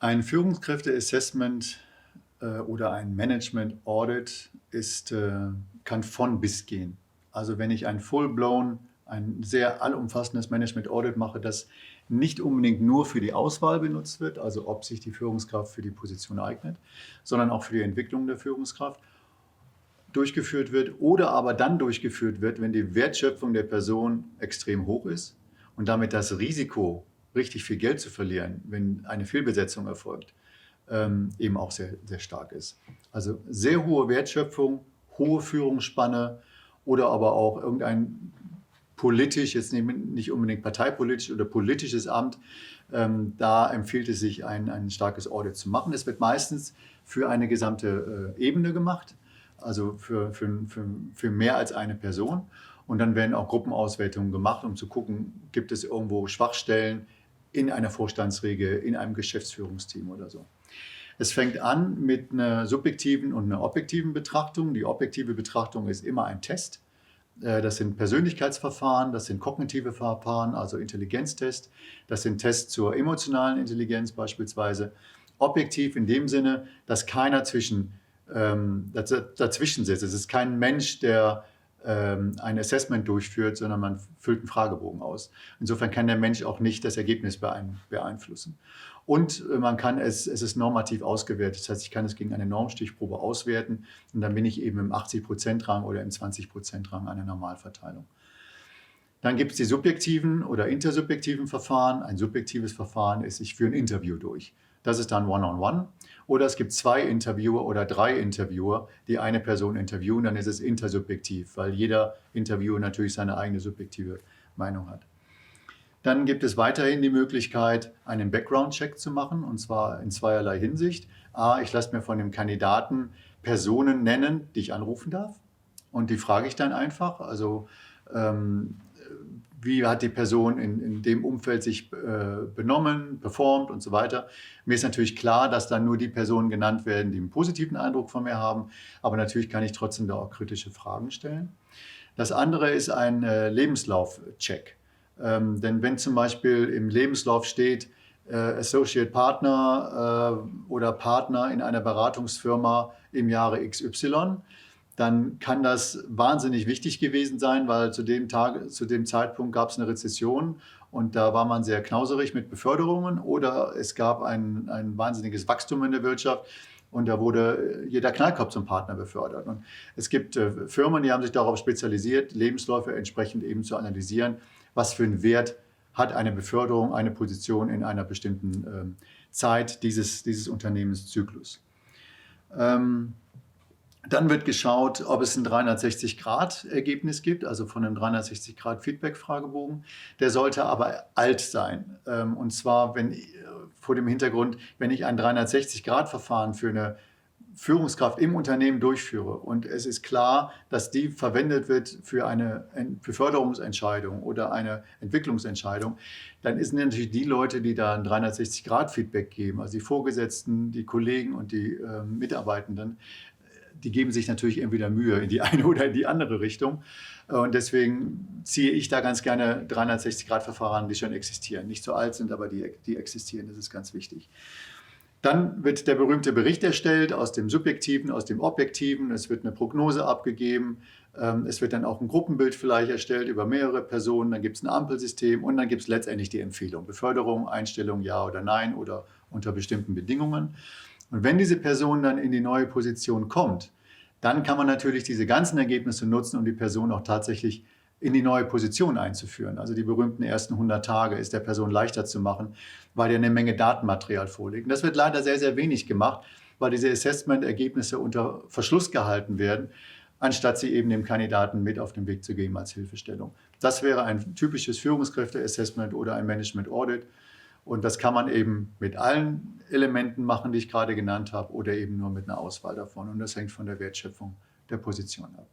Ein Führungskräfteassessment oder ein Management-Audit kann von bis gehen. Also wenn ich ein sehr allumfassendes Management-Audit mache, das nicht unbedingt nur für die Auswahl benutzt wird, also ob sich die Führungskraft für die Position eignet, sondern auch für die Entwicklung der Führungskraft durchgeführt wird oder aber dann durchgeführt wird, wenn die Wertschöpfung der Person extrem hoch ist und damit das Risiko, richtig viel Geld zu verlieren, wenn eine Fehlbesetzung erfolgt, eben auch sehr, sehr stark ist. Also sehr hohe Wertschöpfung, hohe Führungsspanne oder aber auch irgendein politisch, jetzt nicht unbedingt parteipolitisch oder politisches Amt, da empfiehlt es sich, ein starkes Audit zu machen. Es wird meistens für eine gesamte Ebene gemacht, also für mehr als eine Person. Und dann werden auch Gruppenauswertungen gemacht, um zu gucken, gibt es irgendwo Schwachstellen in einer Vorstandsriege, in einem Geschäftsführungsteam oder so. Es fängt an mit einer subjektiven und einer objektiven Betrachtung. Die objektive Betrachtung ist immer ein Test. Das sind Persönlichkeitsverfahren, das sind kognitive Verfahren, also Intelligenztests. Das sind Tests zur emotionalen Intelligenz beispielsweise. Objektiv in dem Sinne, dass keiner dazwischen sitzt. Es ist kein Mensch, der ein Assessment durchführt, sondern man füllt einen Fragebogen aus. Insofern kann der Mensch auch nicht das Ergebnis beeinflussen. Und es ist normativ ausgewertet. Das heißt, ich kann es gegen eine Normstichprobe auswerten und dann bin ich eben im 80%-Rang oder im 20%-Rang einer Normalverteilung. Dann gibt es die subjektiven oder intersubjektiven Verfahren. Ein subjektives Verfahren ist, ich führe ein Interview durch. Das ist dann One-on-One. Oder es gibt 2 Interviewer oder 3 Interviewer, die eine Person interviewen, dann ist es intersubjektiv, weil jeder Interviewer natürlich seine eigene subjektive Meinung hat. Dann gibt es weiterhin die Möglichkeit, einen Background-Check zu machen, und zwar in zweierlei Hinsicht. A, ich lasse mir von dem Kandidaten Personen nennen, die ich anrufen darf. Und die frage ich dann einfach. Also wie hat die Person in dem Umfeld sich benommen, performt und so weiter. Mir ist natürlich klar, dass dann nur die Personen genannt werden, die einen positiven Eindruck von mir haben. Aber natürlich kann ich trotzdem da auch kritische Fragen stellen. Das andere ist ein Lebenslauf-Check. Denn wenn zum Beispiel im Lebenslauf steht, Associate Partner oder Partner in einer Beratungsfirma im Jahre XY, dann kann das wahnsinnig wichtig gewesen sein, weil zu dem Zeitpunkt gab es eine Rezession und da war man sehr knauserig mit Beförderungen oder es gab ein wahnsinniges Wachstum in der Wirtschaft und da wurde jeder Knallkopf zum Partner befördert. Und es gibt Firmen, die haben sich darauf spezialisiert, Lebensläufe entsprechend eben zu analysieren, was für einen Wert hat eine Beförderung, eine Position in einer bestimmten Zeit dieses Unternehmenszyklus. Dann wird geschaut, ob es ein 360-Grad-Ergebnis gibt, also von einem 360-Grad-Feedback-Fragebogen. Der sollte aber alt sein. Und zwar vor dem Hintergrund, wenn ich ein 360-Grad-Verfahren für eine Führungskraft im Unternehmen durchführe und es ist klar, dass die verwendet wird für eine Beförderungsentscheidung oder eine Entwicklungsentscheidung, dann sind natürlich die Leute, die da ein 360-Grad-Feedback geben, also die Vorgesetzten, die Kollegen und die Mitarbeitenden, die geben sich natürlich entweder Mühe in die eine oder in die andere Richtung. Und deswegen ziehe ich da ganz gerne 360-Grad-Verfahren, die schon existieren. Nicht so alt sind, aber die existieren. Das ist ganz wichtig. Dann wird der berühmte Bericht erstellt aus dem Subjektiven, aus dem Objektiven. Es wird eine Prognose abgegeben. Es wird dann auch ein Gruppenbild vielleicht erstellt über mehrere Personen. Dann gibt es ein Ampelsystem und dann gibt es letztendlich die Empfehlung. Beförderung, Einstellung, ja oder nein oder unter bestimmten Bedingungen. Und wenn diese Person dann in die neue Position kommt, dann kann man natürlich diese ganzen Ergebnisse nutzen, um die Person auch tatsächlich in die neue Position einzuführen. Also die berühmten ersten 100 Tage ist der Person leichter zu machen, weil ja eine Menge Datenmaterial vorliegt. Und das wird leider sehr, sehr wenig gemacht, weil diese Assessment-Ergebnisse unter Verschluss gehalten werden, anstatt sie eben dem Kandidaten mit auf den Weg zu geben als Hilfestellung. Das wäre ein typisches Führungskräfte-Assessment oder ein Management-Audit. Und das kann man eben mit allen Elementen machen, die ich gerade genannt habe, oder eben nur mit einer Auswahl davon. Und das hängt von der Wertschöpfung der Position ab.